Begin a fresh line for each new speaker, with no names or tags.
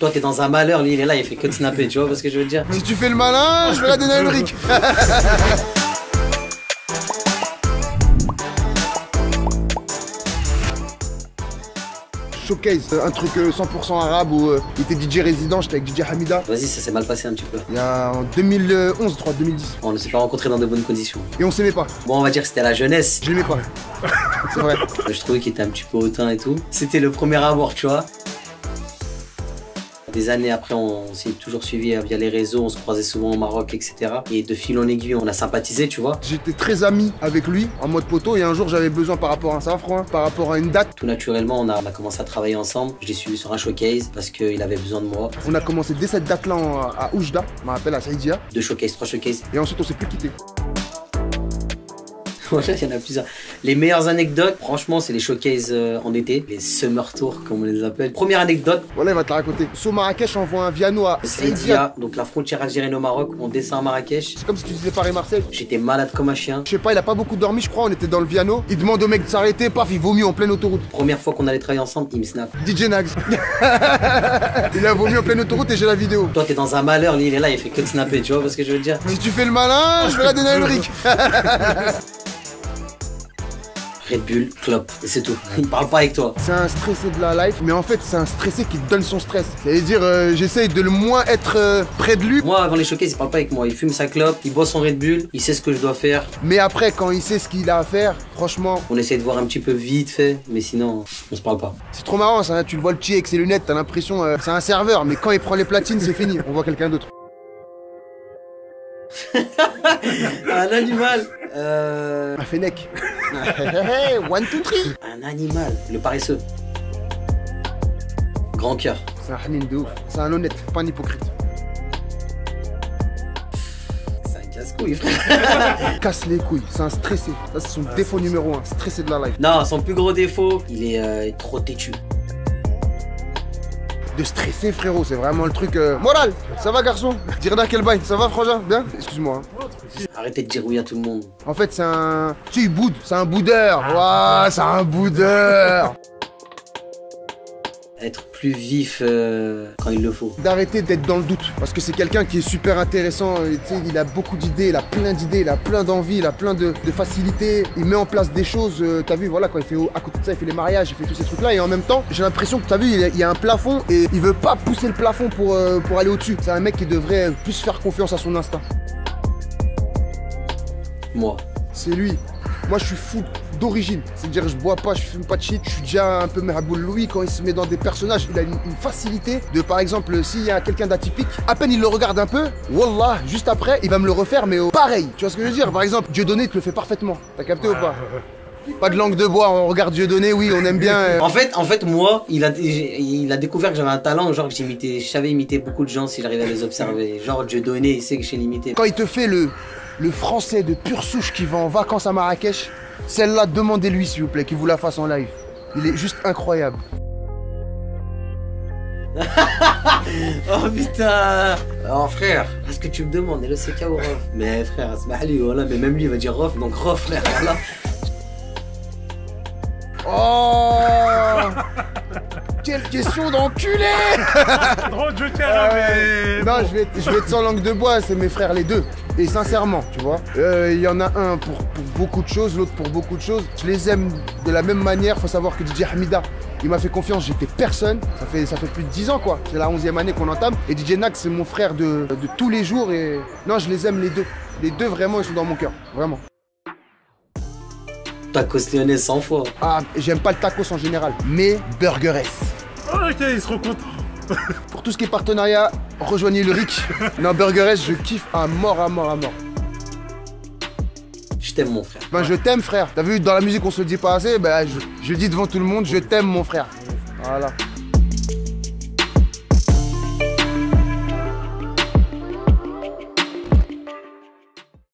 Toi, t'es dans un malheur, lui, il est là, il fait que de snapper, tu vois ce que je veux dire?
Si tu fais le malin, je vais la donner à Ulrich. Showcase, un truc 100% arabe où il était DJ résident, j'étais avec DJ Hamida.
Vas-y, ça s'est mal passé un petit peu.
Il y a en 2011, je crois, 2010.
On ne s'est pas rencontrés dans de bonnes conditions.
Et on s'aimait pas.
Bon, on va dire que c'était la jeunesse.
Je l'aimais pas. C'est vrai.
Je trouvais qu'il était un petit peu hautain et tout. C'était le premier amour, tu vois. Des années après, on s'est toujours suivi via les réseaux, on se croisait souvent au Maroc, etc. Et de fil en aiguille, on a sympathisé, tu vois.
J'étais très ami avec lui, en mode poteau, et un jour j'avais besoin par rapport à un safran, par rapport à une date.
Tout naturellement, on a commencé à travailler ensemble. Je l'ai suivi sur un showcase parce qu'il avait besoin de moi.
On a commencé dès cette date-là à Oujda, je me rappelle, à Saïdia.
2 showcases, 3 showcases.
Et ensuite on s'est plus quitté.
Voilà, il y en a plusieurs. Les meilleures anecdotes, franchement, c'est les showcases en été, les summer tours, comme on les appelle. Première anecdote.
Voilà, il va te la raconter. Sur Marrakech, on voit un Viano à
Saïdia, donc la frontière algérienne au Maroc, on descend à Marrakech.
C'est comme si tu disais Paris-Marseille.
J'étais malade comme un chien.
Je sais pas, il a pas beaucoup dormi, je crois, on était dans le Viano. Il demande au mec de s'arrêter, paf, il vomit en pleine autoroute.
Première fois qu'on allait travailler ensemble, il me snap.
DJ Nags. Il a vomi en pleine autoroute et j'ai la vidéo.
Toi, t'es dans un malheur, lui, il est là, il fait que de snapper, tu vois ce que je veux dire?
Si tu fais le malin, je vais la donner à Ulrich.
Red Bull, clope, et c'est tout. Il parle pas avec toi.
C'est un stressé de la life, mais en fait c'est un stressé qui te donne son stress. C'est-à-dire j'essaye de le moins être près de lui.
Moi, avant les showcases, il parle pas avec moi. Il fume sa clope, il boit son Red Bull, il sait ce que je dois faire.
Mais après, quand il sait ce qu'il a à faire, franchement...
On essaie de voir un petit peu vite fait, mais sinon, on se parle pas.
C'est trop marrant ça, hein. Tu le vois le petit avec ses lunettes, t'as l'impression c'est un serveur, mais quand il prend les platines, c'est fini, on voit quelqu'un d'autre.
Un animal.
Un fennec. One, two, three.
Un animal. Le paresseux. Grand cœur.
C'est un hanin de ouf. C'est un honnête, pas un hypocrite.
C'est un casse-couille, frère.
Casse les couilles, c'est un stressé. Ça, c'est son défaut numéro 1, stressé de la life.
Non, son plus gros défaut, il est trop têtu.
De stresser, frérot, c'est vraiment le truc moral. Ça va, garçon? Dirda quel bail? Ça va, frangin? Bien? Excuse-moi. Hein.
Arrêtez de dire oui à tout le monde.
En fait, c'est un... Tu sais, il boude, c'est un boudeur. Ouah, c'est un boudeur.
Être plus vif quand il le faut.
D'arrêter d'être dans le doute. Parce que c'est quelqu'un qui est super intéressant. Tu sais, il a beaucoup d'idées, il a plein d'idées, il a plein d'envie, il a plein de facilité. Il met en place des choses. T'as vu, voilà, quand il fait à côté de ça, il fait les mariages, il fait tous ces trucs-là. Et en même temps, j'ai l'impression que t'as vu, il y a un plafond et il veut pas pousser le plafond pour aller au-dessus. C'est un mec qui devrait plus faire confiance à son instinct.
Moi.
C'est lui. Moi, je suis fou d'origine. C'est-à-dire, je bois pas, je fume pas de shit. Je suis déjà un peu Merhaboul Louis quand il se met dans des personnages. Il a une facilité de, par exemple, s'il y a quelqu'un d'atypique, à peine il le regarde un peu, wallah, juste après, il va me le refaire, mais pareil. Tu vois ce que je veux dire? Par exemple, Dieudonné te le fait parfaitement. T'as capté ou pas? Pas de langue de bois, on regarde Dieudonné, oui, on aime bien.
En fait, moi, il a découvert que j'avais un talent, genre que je savais imiter beaucoup de gens si j'arrivais à les observer. Genre Dieudonné, il sait que je sais l'imiter.
Quand il te fait le français de pure souche qui va en vacances à Marrakech, celle-là, demandez-lui s'il vous plaît, qu'il vous la fasse en live. Il est juste incroyable.
Oh putain. Oh frère, est-ce que tu me demandes, le CK ou Rof? Mais frère, Asmahli, voilà, mais même lui il va dire Rof, donc Rof frère, voilà.
Oh, quelle question d'enculé.
Drôle, je tiens là, mais...
Non, je vais être sans langue de bois, c'est mes frères les deux. Et sincèrement, tu vois, il y en a un pour beaucoup de choses, l'autre pour beaucoup de choses. Je les aime de la même manière. Faut savoir que DJ Hamida, il m'a fait confiance, j'étais personne. Ça fait plus de 10 ans quoi. C'est la 11e année qu'on entame. Et DJ Nax, c'est mon frère de tous les jours. Et non, je les aime les deux. Les deux vraiment, ils sont dans mon cœur, vraiment.
Tacos lyonnais 100 fois.
Ah, j'aime pas le tacos en général, mais Burger S.
Oh, ok, ils seront contents.
Pour tout ce qui est partenariat, rejoignez le Rick. Non, Burger S, je kiffe à mort, à mort, à mort.
Je t'aime mon frère.
Ben je t'aime frère. T'as vu, dans la musique on se le dit pas assez, ben je le dis devant tout le monde, je t'aime mon frère. Voilà.